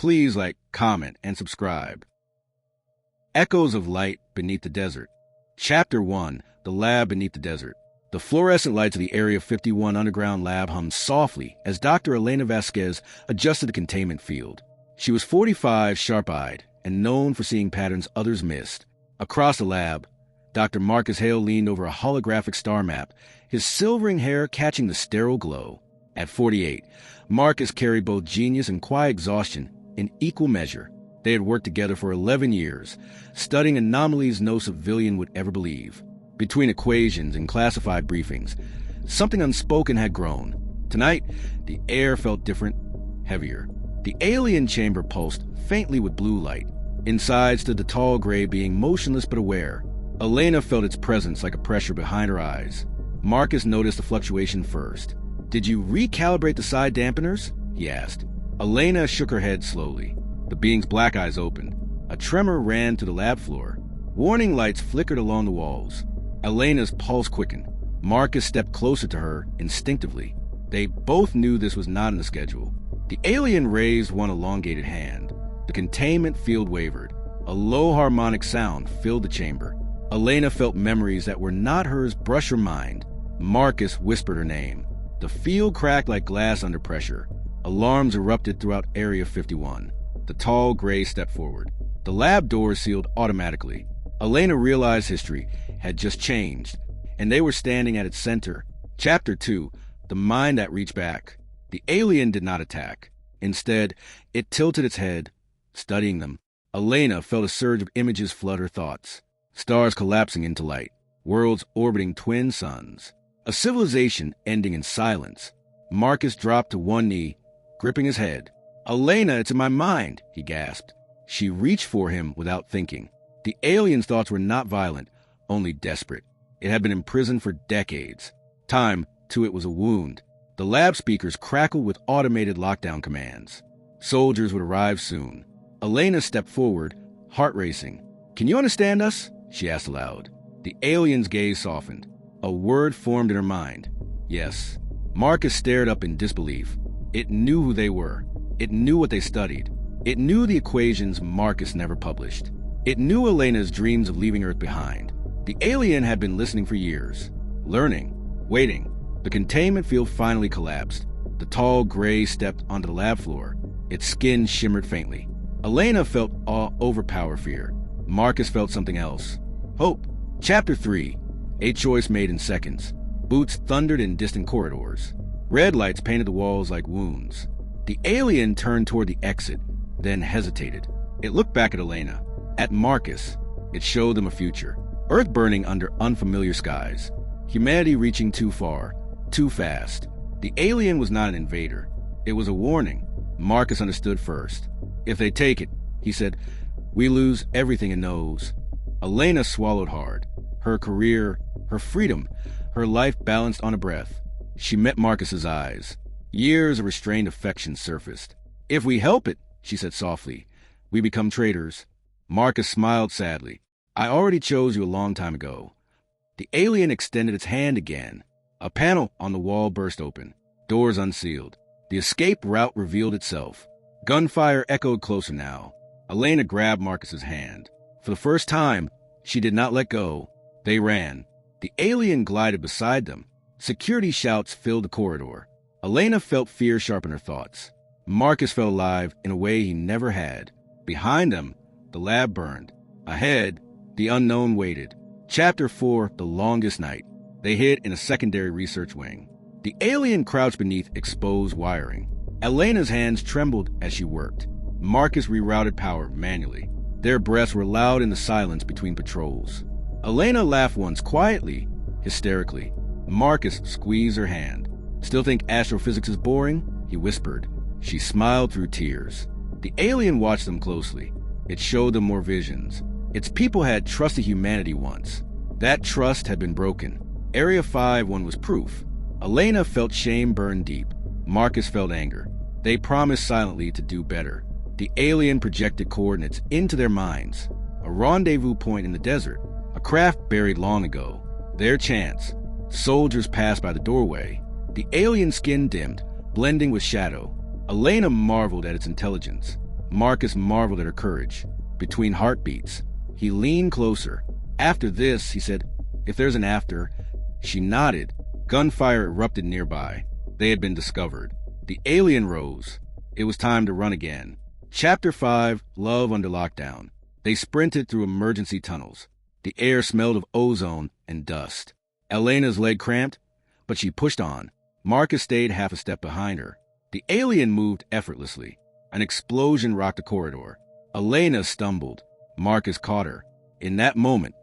Please like, comment, and subscribe. Echoes of Light Beneath the Desert. Chapter 1, The Lab Beneath the Desert. The fluorescent lights of the Area 51 underground lab hummed softly as Dr. Elena Vasquez adjusted the containment field. She was 45, sharp-eyed, and known for seeing patterns others missed. Across the lab, Dr. Marcus Hale leaned over a holographic star map, his silvering hair catching the sterile glow. At 48, Marcus carried both genius and quiet exhaustion in equal measure. They had worked together for 11 years, studying anomalies no civilian would ever believe. Between equations and classified briefings, something unspoken had grown. Tonight, the air felt different, heavier. The alien chamber pulsed faintly with blue light. Inside stood the tall gray being, motionless but aware. Elena felt its presence like a pressure behind her eyes. Marcus noticed the fluctuation first. "Did you recalibrate the side dampeners?" he asked. Elena shook her head slowly. The being's black eyes opened. A tremor ran to the lab floor. Warning lights flickered along the walls. Elena's pulse quickened. Marcus stepped closer to her instinctively. They both knew this was not in the schedule. The alien raised one elongated hand. The containment field wavered. A low harmonic sound filled the chamber. Elena felt memories that were not hers brush her mind. Marcus whispered her name. The field cracked like glass under pressure. Alarms erupted throughout Area 51. The tall gray stepped forward. The lab doors sealed automatically. Elena realized history had just changed, and they were standing at its center. Chapter 2, The Mind That Reached Back. The alien did not attack. Instead, it tilted its head, studying them. Elena felt a surge of images flood her thoughts. Stars collapsing into light. Worlds orbiting twin suns. A civilization ending in silence. Marcus dropped to one knee, gripping his head. "Elena, it's in my mind," he gasped. She reached for him without thinking. The alien's thoughts were not violent, only desperate. It had been imprisoned for decades. Time, to it, was a wound. The lab speakers crackled with automated lockdown commands. Soldiers would arrive soon. Elena stepped forward, heart racing. "Can you understand us?" she asked aloud. The alien's gaze softened. A word formed in her mind. Yes. Marcus stared up in disbelief. It knew who they were. It knew what they studied. It knew the equations Marcus never published. It knew Elena's dreams of leaving Earth behind. The alien had been listening for years, learning, waiting. The containment field finally collapsed. The tall gray stepped onto the lab floor. Its skin shimmered faintly. Elena felt awe overpower fear. Marcus felt something else. Hope. Chapter 3. A choice made in seconds. Boots thundered in distant corridors. Red lights painted the walls like wounds. The alien turned toward the exit, then hesitated. It looked back at Elena. At Marcus. It showed them a future. Earth burning under unfamiliar skies. Humanity reaching too far, too fast. The alien was not an invader. It was a warning. Marcus understood first. "If they take it," he said, "we lose everything it knows." Elena swallowed hard. Her career, her freedom, her life balanced on a breath. She met Marcus's eyes. Years of restrained affection surfaced. "If we help it," she said softly, "we become traitors." Marcus smiled sadly. "I already chose you a long time ago." The alien extended its hand again. A panel on the wall burst open. Doors unsealed. The escape route revealed itself. Gunfire echoed closer now. Elena grabbed Marcus's hand. For the first time, she did not let go. They ran. The alien glided beside them. Security shouts filled the corridor. Elena felt fear sharpen her thoughts. Marcus felt alive in a way he never had. Behind them, the lab burned. Ahead, the unknown waited. Chapter 4, The Longest Night. They hid in a secondary research wing. The alien crouched beneath exposed wiring. Elena's hands trembled as she worked. Marcus rerouted power manually. Their breaths were loud in the silence between patrols. Elena laughed once quietly, hysterically. Marcus squeezed her hand. "Still think astrophysics is boring?" he whispered. She smiled through tears. The alien watched them closely. It showed them more visions. Its people had trusted humanity once. That trust had been broken. Area 51 was proof. Elena felt shame burn deep. Marcus felt anger. They promised silently to do better. The alien projected coordinates into their minds. A rendezvous point in the desert. A craft buried long ago. Their chance. Soldiers passed by the doorway. The alien skin dimmed, blending with shadow. Elena marveled at its intelligence. Marcus marveled at her courage. Between heartbeats, he leaned closer. "After this," he said, "if there's an after." She nodded. Gunfire erupted nearby. They had been discovered. The alien rose. It was time to run again. Chapter 5, Love Under Lockdown. They sprinted through emergency tunnels. The air smelled of ozone and dust. Elena's leg cramped, but she pushed on. Marcus stayed half a step behind her. The alien moved effortlessly. An explosion rocked the corridor. Elena stumbled. Marcus caught her. In that moment,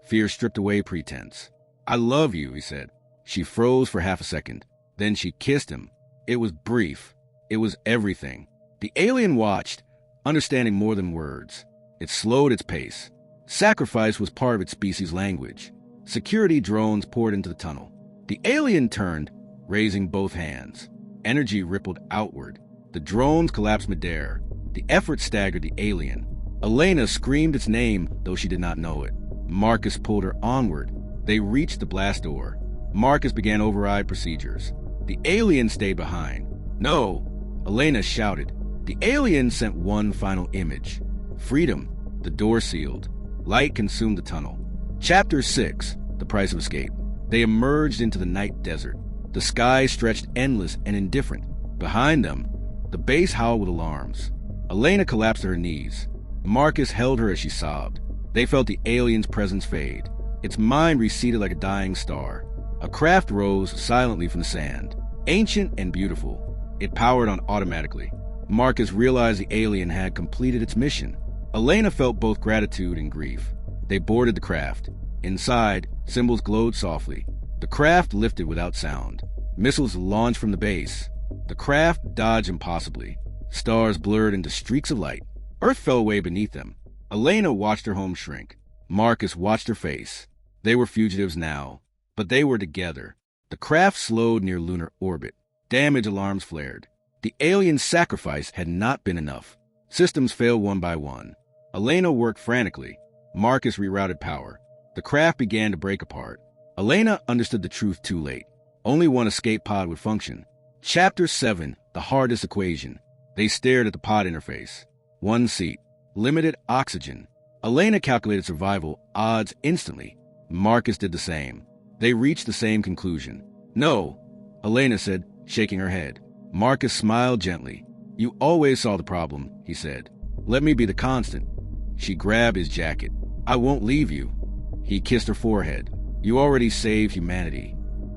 fear stripped away pretense. "I love you," he said. She froze for half a second. Then she kissed him. It was brief. It was everything. The alien watched, understanding more than words. It slowed its pace. Sacrifice was part of its species' language. Security drones poured into the tunnel. The alien turned, raising both hands. Energy rippled outward. The drones collapsed midair. The effort staggered the alien. Elena screamed its name, though she did not know it. Marcus pulled her onward. They reached the blast door. Marcus began override procedures. The alien stayed behind. "No!" Elena shouted. The alien sent one final image. Freedom. The door sealed. Light consumed the tunnel. Chapter 6, The Price of Escape. They emerged into the night desert. The sky stretched endless and indifferent. Behind them, the base howled with alarms. Elena collapsed to her knees. Marcus held her as she sobbed. They felt the alien's presence fade. Its mind receded like a dying star. A craft rose silently from the sand. Ancient and beautiful. It powered on automatically. Marcus realized the alien had completed its mission. Elena felt both gratitude and grief. They boarded the craft. Inside, symbols glowed softly. The craft lifted without sound. Missiles launched from the base. The craft dodged impossibly. Stars blurred into streaks of light. Earth fell away beneath them. Elena watched her home shrink. Marcus watched her face. They were fugitives now, but they were together. The craft slowed near lunar orbit. Damage alarms flared. The alien's sacrifice had not been enough. Systems failed one by one. Elena worked frantically. Marcus rerouted power. The craft began to break apart. Elena understood the truth too late. Only one escape pod would function. Chapter 7, The Hardest Equation. They stared at the pod interface. One seat. Limited oxygen. Elena calculated survival odds instantly. Marcus did the same. They reached the same conclusion. "No," Elena said, shaking her head. Marcus smiled gently. "You always saw the problem," he said. "Let me be the constant." She grabbed his jacket. "I won't leave you." He kissed her forehead. "You already saved humanity."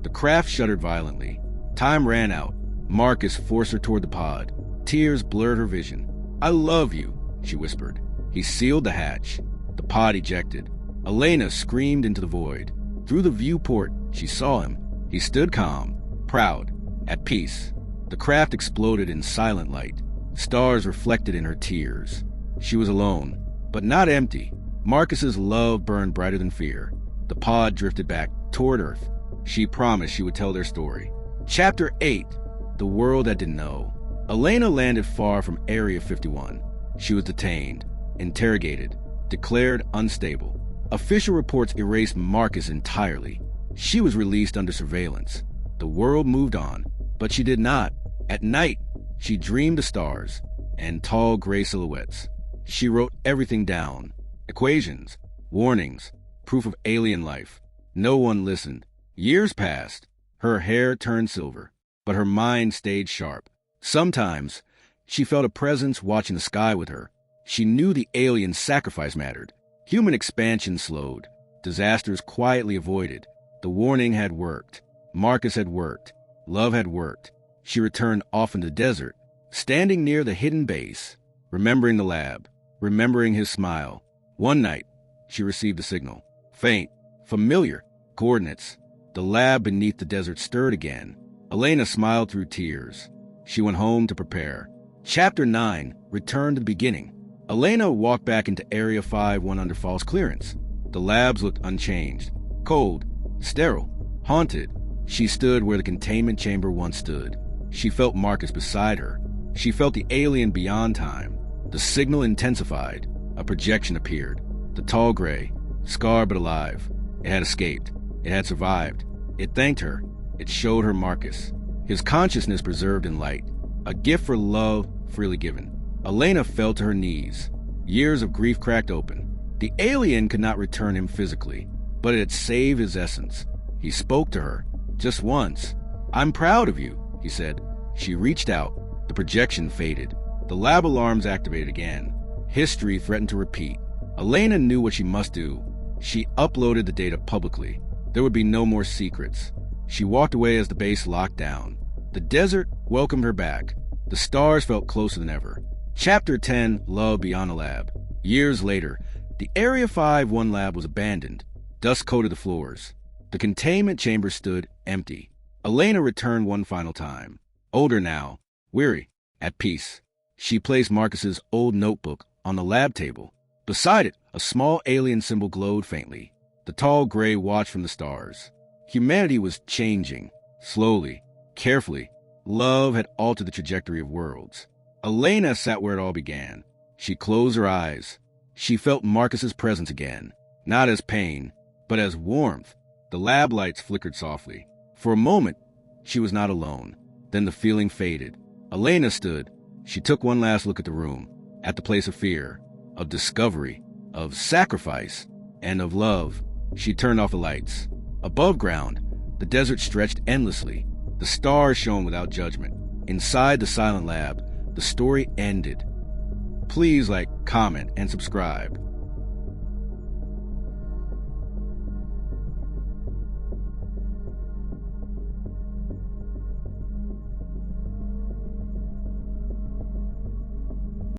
The craft shuddered violently. Time ran out. Marcus forced her toward the pod. Tears blurred her vision. "I love you," she whispered. He sealed the hatch. The pod ejected. Elena screamed into the void. Through the viewport, she saw him. He stood calm, proud, at peace. The craft exploded in silent light. Stars reflected in her tears. She was alone, but not empty. Marcus's love burned brighter than fear. The pod drifted back toward Earth. She promised she would tell their story. Chapter 8, The World That Didn't Know. Elena landed far from Area 51. She was detained, interrogated, declared unstable. Official reports erased Marcus entirely. She was released under surveillance. The world moved on, but she did not. At night, she dreamed of stars and tall gray silhouettes. She wrote everything down. Equations, warnings, proof of alien life. No one listened. Years passed. Her hair turned silver, but her mind stayed sharp. Sometimes, she felt a presence watching the sky with her. She knew the alien's sacrifice mattered. Human expansion slowed. Disasters quietly avoided. The warning had worked. Marcus had worked. Love had worked. She returned often to the desert, standing near the hidden base, remembering the lab, remembering his smile. One night, she received a signal. Faint, familiar, coordinates. The lab beneath the desert stirred again. Elena smiled through tears. She went home to prepare. Chapter 9, Return to the Beginning. Elena walked back into Area 51 under false clearance. The labs looked unchanged. Cold, sterile, haunted. She stood where the containment chamber once stood. She felt Marcus beside her. She felt the alien beyond time. The signal intensified. A projection appeared. The tall gray, scarred but alive. It had escaped. It had survived. It thanked her. It showed her Marcus. His consciousness preserved in light. A gift for love freely given. Elena fell to her knees. Years of grief cracked open. The alien could not return him physically, but it had saved his essence. He spoke to her, just once. "I'm proud of you," he said. She reached out. The projection faded. The lab alarms activated again. History threatened to repeat. Elena knew what she must do. She uploaded the data publicly. There would be no more secrets. She walked away as the base locked down. The desert welcomed her back. The stars felt closer than ever. Chapter 10, Love Beyond the Lab. Years later, the Area 5-1 lab was abandoned. Dust coated the floors. The containment chamber stood empty. Elena returned one final time. Older now, weary, at peace. She placed Marcus's old notebook on the lab table. Beside it, a small alien symbol glowed faintly. The tall gray watched from the stars. Humanity was changing, slowly, carefully. Love had altered the trajectory of worlds. Elena sat where it all began. She closed her eyes. She felt Marcus's presence again, not as pain, but as warmth. The lab lights flickered softly. For a moment, she was not alone. Then the feeling faded. Elena stood. She took one last look at the room, at the place of fear, of discovery, of sacrifice, and of love. She turned off the lights. Above ground, the desert stretched endlessly. The stars shone without judgment. Inside the silent lab, the story ended. Please like, comment, and subscribe.